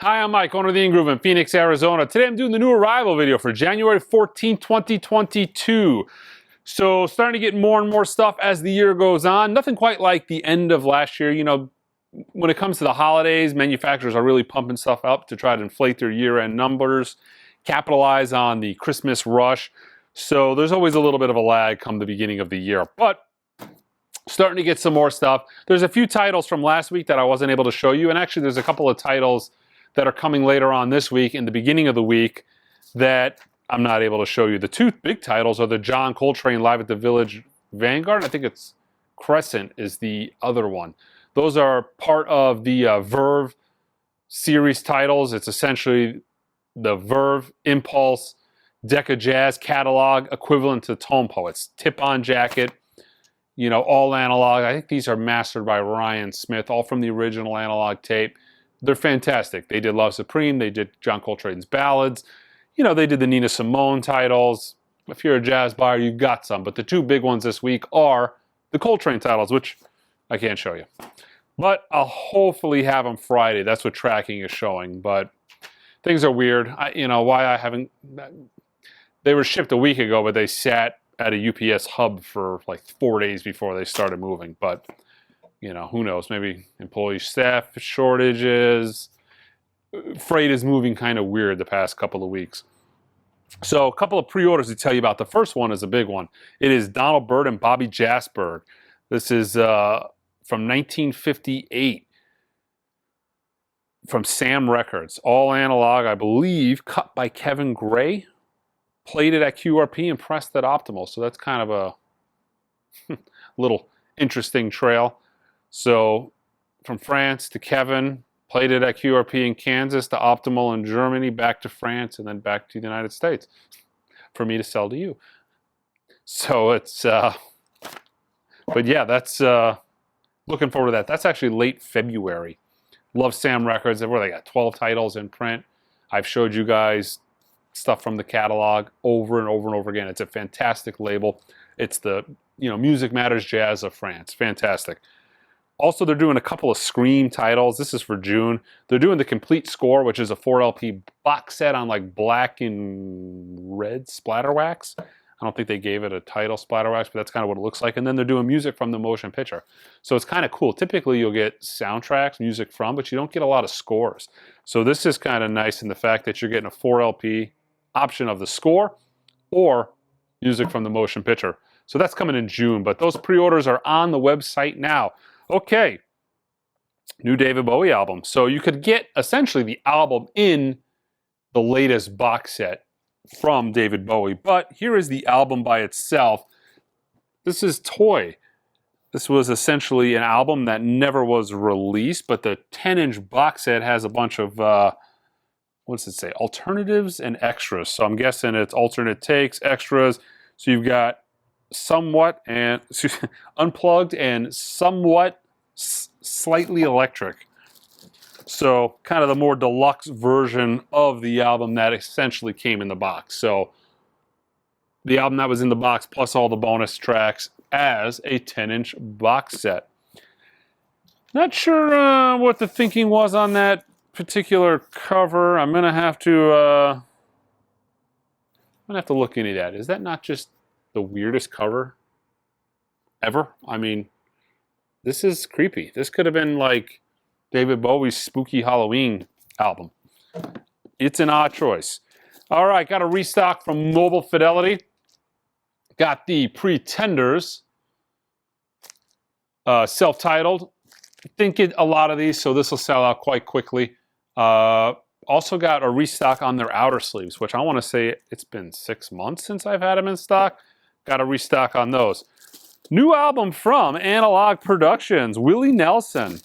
Hi, I'm Mike, owner of the In-Groove in Phoenix, Arizona. Today I'm doing the new arrival video for January 14, 2022. So starting to get more and more stuff as the year goes on. Nothing quite like the end of last year. You know, when it comes to the holidays, manufacturers are really pumping stuff up to try to inflate their year-end numbers, capitalize on the Christmas rush. So there's always a little bit of a lag come the beginning of the year. But starting to get some more stuff. There's a few titles from last week that I wasn't able to show you. And actually there's a couple of titles that are coming later on this week, in the beginning of the week, that I'm not able to show you. The two big titles are the John Coltrane Live at the Village Vanguard. I think it's Crescent is the other one. Those are part of the Verve series titles. It's essentially the Verve Impulse Decca Jazz catalog equivalent to Tone Poets. Tip-on jacket, you know, all analog. I think these are mastered by Ryan Smith, all from the original analog tape. They're fantastic. They did Love Supreme. They did John Coltrane's ballads. You know, they did the Nina Simone titles. If you're a jazz buyer, you've got some. But the two big ones this week are the Coltrane titles, which I can't show you. But I'll hopefully have them Friday. That's what tracking is showing. But things are weird. You know, why I haven't... They were shipped a week ago, but they sat at a UPS hub for like 4 days before they started moving. But... you know, who knows? Maybe employee staff shortages. Freight is moving kind of weird the past couple of weeks. So a couple of pre-orders to tell you about. The first one is a big one. It is Donald Byrd and Bobby Jasberg. This is from 1958 from Sam Records. All analog, I believe, cut by Kevin Gray. Played it at QRP and pressed at Optimal. So that's kind of a little interesting trail. So from France to Kevin, played it at QRP in Kansas, to Optimal in Germany, back to France, and then back to the United States for me to sell to you. So it's, but yeah, that's, looking forward to that. That's actually late February. Love Sam Records. Where they got 12 titles in print. I've showed you guys stuff from the catalog over and over and over again. It's a fantastic label. It's the, you know, Music Matters Jazz of France. Fantastic. Also, they're doing a couple of Scream titles. This is for June. They're doing the Complete Score, which is a 4LP box set on like black and red splatter wax. I don't think they gave it a title, splatter wax, but that's kind of what it looks like. And then they're doing music from the motion picture. So it's kind of cool. Typically, you'll get soundtracks, music from, but you don't get a lot of scores. So this is kind of nice in the fact that you're getting a 4LP option of the score or music from the motion picture. So that's coming in June, but those pre-orders are on the website now. Okay, new David Bowie album. So you could get essentially the album in the latest box set from David Bowie. But here is the album by itself. This is Toy. This was essentially an album that never was released, but the 10-inch box set has a bunch of, what does it say? Alternatives and extras. So I'm guessing it's alternate takes, extras. So you've got somewhat and unplugged and somewhat slightly electric. So kind of the more deluxe version of the album that essentially came in the box. So the album that was in the box plus all the bonus tracks as a 10-inch box set. Not sure what the thinking was on that particular cover. I'm gonna have to look into that. Is that not just the weirdest cover ever? I mean, this is creepy. This could have been like David Bowie's Spooky Halloween album. It's an odd choice. All right, got a restock from Mobile Fidelity. Got the Pretenders, self-titled. Didn't get a lot of these, so this will sell out quite quickly. Also got a restock on their outer sleeves, which I want to say it's been 6 months since I've had them in stock. Got a restock on those. New album from Analog Productions, Willie Nelson.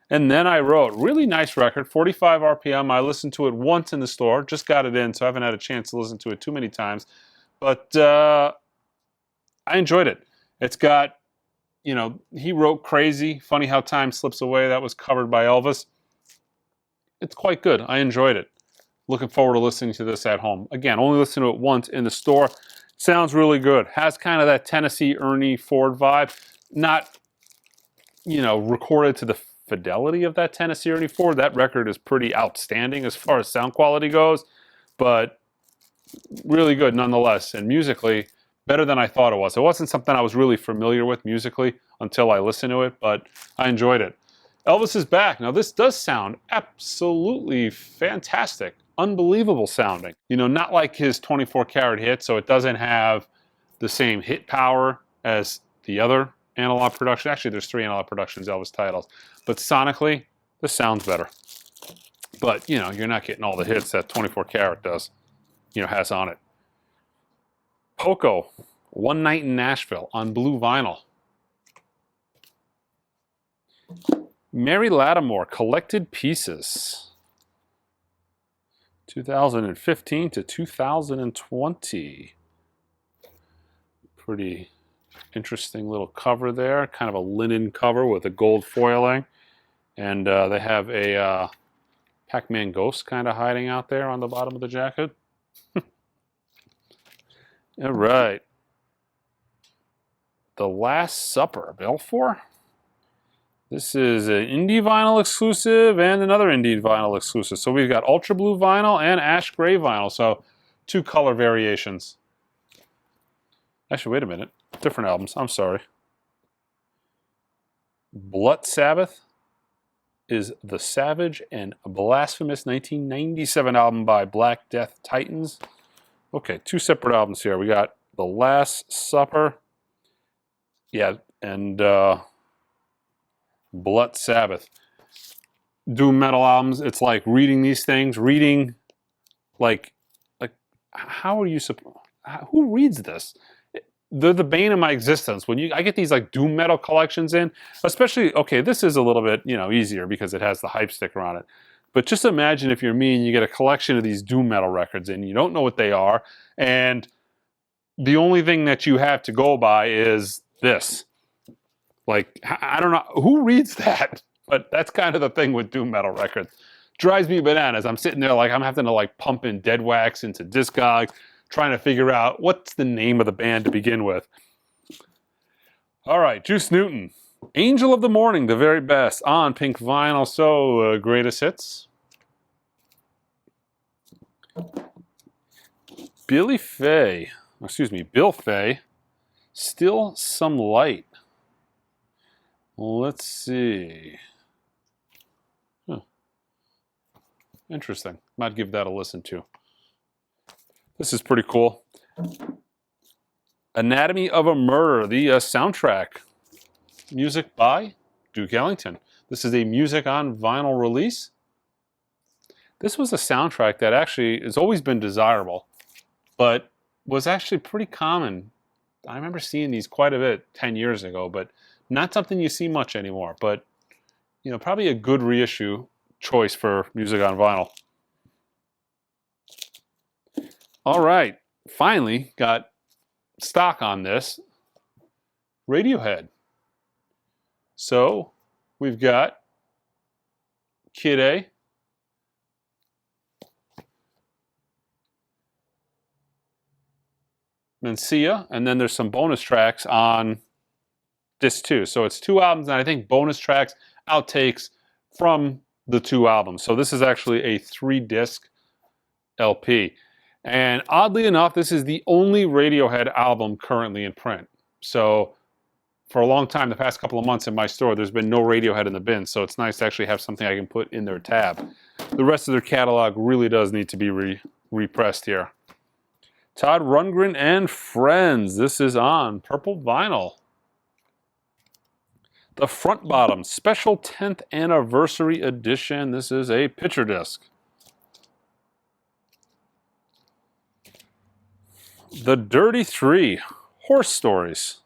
And Then I Wrote. Really nice record, 45 RPM. I listened to it once in the store. Just got it in, so I haven't had a chance to listen to it too many times. But I enjoyed it. It's got, you know, he wrote Crazy, Funny How Time Slips Away. That was covered by Elvis. It's quite good. I enjoyed it. Looking forward to listening to this at home. Again, only listened to it once in the store. Sounds really good. Has kind of that Tennessee Ernie Ford vibe. Not, you know, recorded to the fidelity of that Tennessee Ernie Ford. That record is pretty outstanding as far as sound quality goes, but really good nonetheless. And musically, better than I thought it was. It wasn't something I was really familiar with musically until I listened to it, but I enjoyed it. Elvis is back. Now this does sound absolutely fantastic. Unbelievable sounding. You know, not like his 24 karat hit, so it doesn't have the same hit power as the other analog production. Actually, there's 3 analog productions, Elvis titles. But sonically, this sounds better. But, you know, you're not getting all the hits that 24 karat does, you know, has on it. Poco, One Night in Nashville on blue vinyl. Mary Lattimore, Collected Pieces. 2015 to 2020. Pretty interesting little cover there. Kind of a linen cover with a gold foiling. And they have a Pac-Man ghost kind of hiding out there on the bottom of the jacket. All right. The Last Supper, Belfour. This is an indie vinyl exclusive and another indie vinyl exclusive. So we've got ultra blue vinyl and ash gray vinyl. So 2 color variations. Actually, wait a minute. Different albums. I'm sorry. Blood Sabbath is the Savage and Blasphemous 1997 album by Black Death Titans. Okay, 2 separate albums here. We got The Last Supper. Yeah, and Blood Sabbath. Doom metal albums, it's like reading these things, like how are you supposed, who reads this? They're the bane of my existence. When I get these like doom metal collections in, especially, okay, this is a little bit, you know, easier because it has the hype sticker on it. But just imagine if you're me and you get a collection of these doom metal records and you don't know what they are, and the only thing that you have to go by is this. Like, I don't know, who reads that? But that's kind of the thing with doom metal records. Drives me bananas. I'm sitting there like I'm having to like pump in Dead Wax into Discogs, trying to figure out what's the name of the band to begin with. All right, Juice Newton. Angel of the Morning, the very best on pink vinyl. So, greatest hits. Bill Fay, Still Some Light. Let's see. Huh. Interesting. Might give that a listen to. This is pretty cool. Anatomy of a Murder, the soundtrack. Music by Duke Ellington. This is a music on vinyl release. This was a soundtrack that actually has always been desirable, but was actually pretty common. I remember seeing these quite a bit 10 years ago, but not something you see much anymore. But, you know, probably a good reissue choice for music on vinyl. All right, finally got stock on this. Radiohead. So we've got Kid A, Mencia, and then there's some bonus tracks on disc 2. So it's 2 albums, and I think bonus tracks, outtakes from the 2 albums. So this is actually a 3-disc LP. And oddly enough, this is the only Radiohead album currently in print. So for a long time, the past couple of months in my store, there's been no Radiohead in the bin. So it's nice to actually have something I can put in their tab. The rest of their catalog really does need to be repressed here. Todd Rundgren and Friends. This is on purple vinyl. The Front Bottom Special 10th Anniversary Edition. This is a picture disc. The Dirty Three, Horse Stories.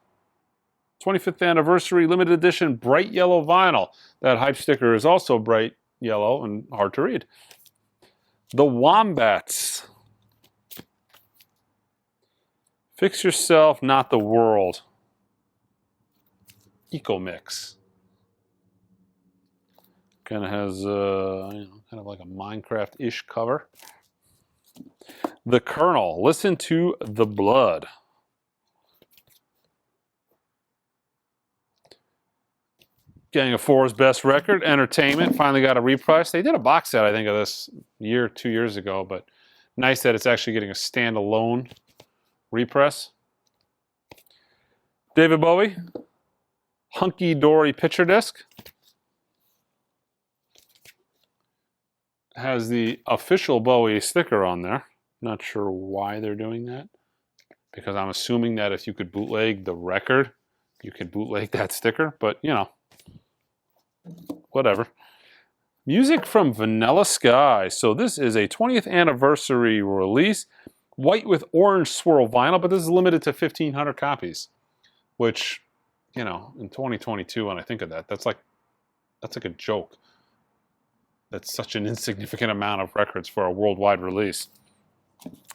25th Anniversary Limited Edition bright yellow vinyl. That hype sticker is also bright yellow and hard to read. The Wombats. Fix Yourself, Not the World. Eco Mix. Kind of has, kind of like a Minecraft-ish cover. The Colonel, Listen to the Blood. Gang of Four's best record, Entertainment, finally got a repress. They did a box set, I think, of this 2 years ago, but nice that it's actually getting a standalone repress. David Bowie, Hunky Dory picture disc. Has the official Bowie sticker on there. Not sure why they're doing that, because I'm assuming that if you could bootleg the record, you could bootleg that sticker, but you know, whatever. Music from Vanilla Sky. So this is a 20th anniversary release. White with orange swirl vinyl, but this is limited to 1,500 copies. Which, you know, in 2022, when I think of that, that's like a joke. That's such an insignificant amount of records for a worldwide release.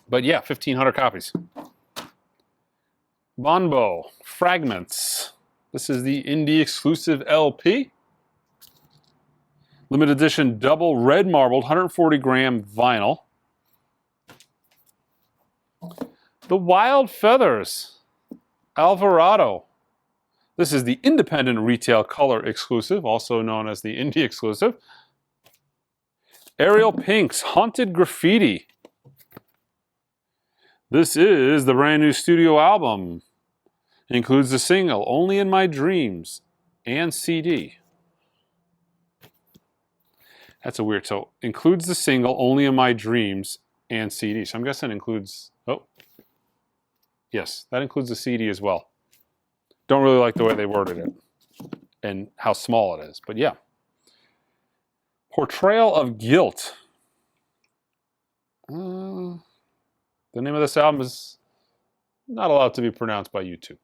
But yeah, 1,500 copies. Bonbo, Fragments. This is the indie exclusive LP. Limited edition double red marbled 140 gram vinyl. The Wild Feathers, Alvarado. This is the independent retail color exclusive, also known as the indie exclusive. Ariel Pink's Haunted Graffiti. This is the brand new studio album. It includes the single Only in My Dreams and CD. That's a weird, so includes the single Only in My Dreams and CD. So I'm guessing it includes, oh, yes, that includes the CD as well. Don't really like the way they worded it and how small it is, but yeah. Portrayal of Guilt. The name of this album is not allowed to be pronounced by YouTube.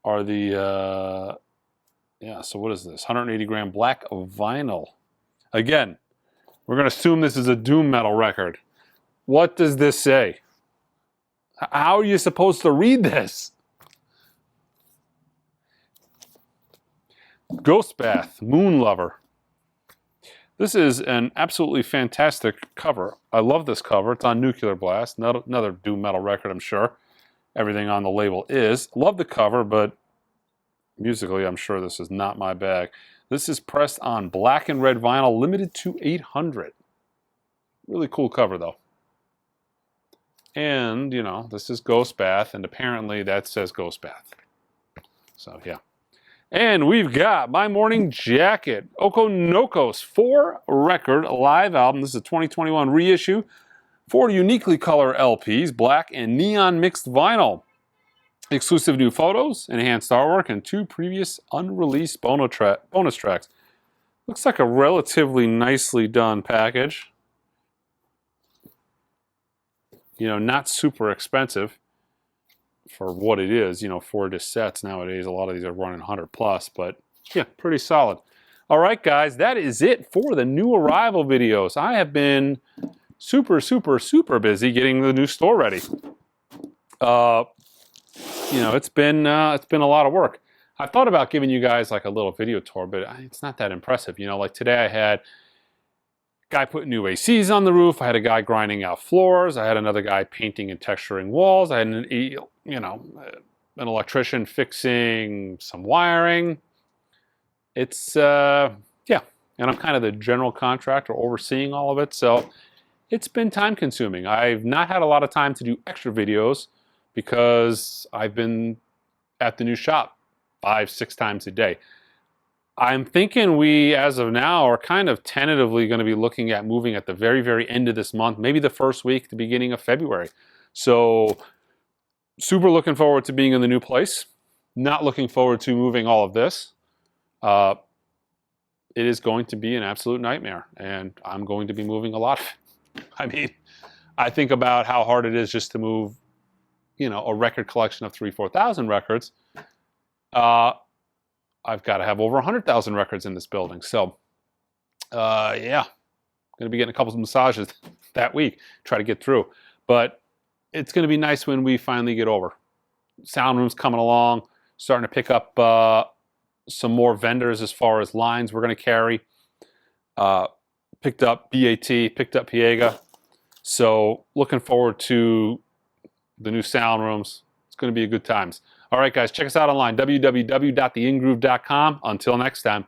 Are the, yeah, so what is this? 180 gram black vinyl. Again, we're going to assume this is a doom metal record. What does this say? How are you supposed to read this? Ghost Bath, Moon Lover. This is an absolutely fantastic cover. I love this cover. It's on Nuclear Blast, another doom metal record, I'm sure. Everything on the label is. Love the cover, but musically, I'm sure this is not my bag. This is pressed on black and red vinyl, limited to 800. Really cool cover, though. And, you know, this is Ghost Bath, and apparently that says Ghost Bath. So, yeah. And we've got My Morning Jacket, Okonoko's 4-record live album. This is a 2021 reissue. 4 uniquely color LPs, black and neon mixed vinyl. Exclusive new photos, enhanced artwork, and 2 previous unreleased bonus tracks. Looks like a relatively nicely done package. You know, not super expensive for what it is. You know, 4 disc sets nowadays, a lot of these are running 100 plus, but yeah, pretty solid. All right, guys, that is it for the new arrival videos. I have been super busy getting the new store ready. You know, it's been a lot of work. I thought about giving you guys like a little video tour, but it's not that impressive. You know, like today I had a guy putting new ACs on the roof. I had a guy grinding out floors. I had another guy painting and texturing walls. I had an electrician fixing some wiring. It's yeah, and I'm kind of the general contractor overseeing all of it, so it's been time consuming. I've not had a lot of time to do extra videos because I've been at the new shop 5-6 times a day. I'm thinking we, as of now, are kind of tentatively going to be looking at moving at the very end of this month, maybe the first week, the beginning of February. So super looking forward to being in the new place. Not looking forward to moving all of this. It is going to be an absolute nightmare, and I'm going to be moving a lot. I mean, I think about how hard it is just to move, you know, a record collection of 3,000-4,000 records. I've got to have over 100,000 records in this building. So, yeah, going to be getting a couple of massages that week, try to get through. But it's going to be nice when we finally get over. Sound room's coming along, starting to pick up some more vendors as far as lines we're going to carry. Picked up BAT, picked up Piega. So looking forward to the new sound rooms. It's going to be a good times. All right, guys, check us out online, www.theingroove.com. Until next time.